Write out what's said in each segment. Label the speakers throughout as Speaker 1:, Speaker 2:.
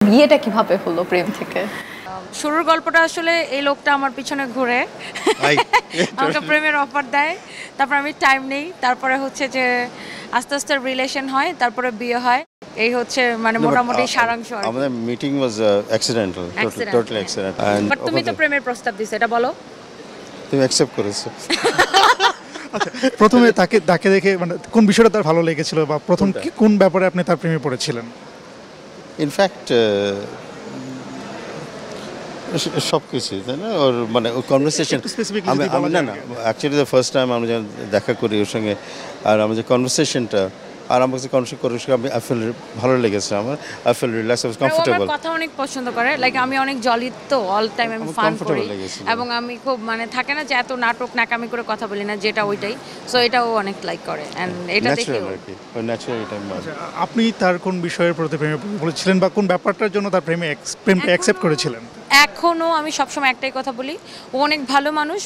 Speaker 1: বিয়েটা কিভাবে হলো প্রেম থেকে?
Speaker 2: শুরুর গল্পটা আসলে এই লোকটা আমার পিছনে ঘুরে আমাকে প্রেমের অফার দেয়, তারপর আমি টাইম নেই, তারপরে হচ্ছে যে আস্তে আস্তে রিলেশন হয়, তারপরে বিয়ে হয়। এই হচ্ছে মানে মোটামুটি সারাংশ।
Speaker 3: আমাদের meeting was accidental, totally accident.
Speaker 2: But তুমি তো প্রেমের প্রস্তাব দিছো, এটা বলো।
Speaker 3: তুমি অ্যাকসেপ্ট করেছো?
Speaker 4: আচ্ছা, প্রথমে তাকে দেখে মানে কোন বিষয়টা তার ভালো লেগেছিল বা প্রথম কোন ব্যাপারে আপনি তার প্রেমে পড়েছিলেন?
Speaker 3: ইনফ্যাক্ট সব কিছুই, তাই না? ওর মানে ওর কনভারসেশন, আমি না না অ্যাকচুয়ালি দ্য ফার্স্ট টাইম আমি যখন দেখা করি ওর সঙ্গে, আর আমার যে কনভারসেশনটা আর আমার কাছে কনভারসেশন করে আমি আই ফিল ভালো লেগেছে, আমার I feel relax, I was comfortable.
Speaker 2: কথা অনেক পছন্দ করে, লাইক আমি অনেক জলি তো, অল টাইম আমি ফান করি এবং আমি খুব মানে থাকে না যে এত নাটক নাকামি করে কথা বলি না, যেটা ওইটাই। সো এটাও অনেক লাইক করে এন্ড এটা দেখে
Speaker 3: ন্যাচারাল টাইম।
Speaker 4: আপনি তার কোন বিষয়ের প্রতি প্রেমে পড়েছিলেন বা কোন ব্যাপারটার জন্য তার প্রেমটা অ্যাকসেপ্ট করেছিলেন?
Speaker 2: এখনো আমি সবসময় একটাই কথা বলি, ও অনেক ভালো মানুষ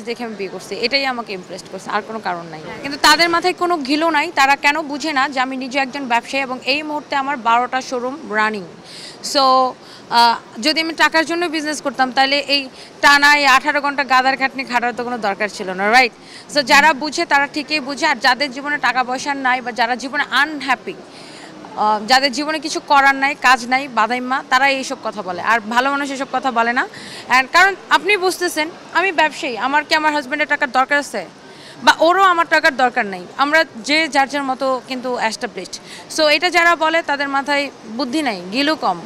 Speaker 2: দেখে আমি বিয়ে করছি, এটাই আমাকে ইমপ্রেস করছে, আর কোনো কারণ নাই। কিন্তু তাদের মাথায় কোনো ঘিলো নাই, তারা কেন বুঝে না যে আমি নিজে একজন ব্যবসায়ী এবং এই মুহূর্তে আমার 12টা শোরুম রানিং। সো যদি আমি টাকার জন্য বিজনেস করতাম তাহলে এই টানা এই 18 ঘন্টা গাদার খাটনি খাটার তো কোনো দরকার ছিল না, রাইট? সো যারা বুঝে তারা ঠিকই বুঝে, আর যাদের জীবনে টাকা পয়সা নাই বা যারা জীবনে আনহ্যাপি, যাদের জীবনে কিছু করার নাই, কাজ নাই, বাদাইম্মা, তারা এইসব কথা বলে। আর ভালো মানুষ এসব কথা বলে না। অ্যান্ড কারণ আপনি বুঝতেছেন আমি ব্যবসায়ী, আমার কি আমার হাজব্যান্ডের টাকার দরকার আছে? বা ওরও আমার টাকার দরকার নাই, আমরা যে যার যার মতো কিন্তু অ্যাস্টাবলিশড। সো এটা যারা বলে তাদের মাথায় বুদ্ধি নাই, গিলু কম।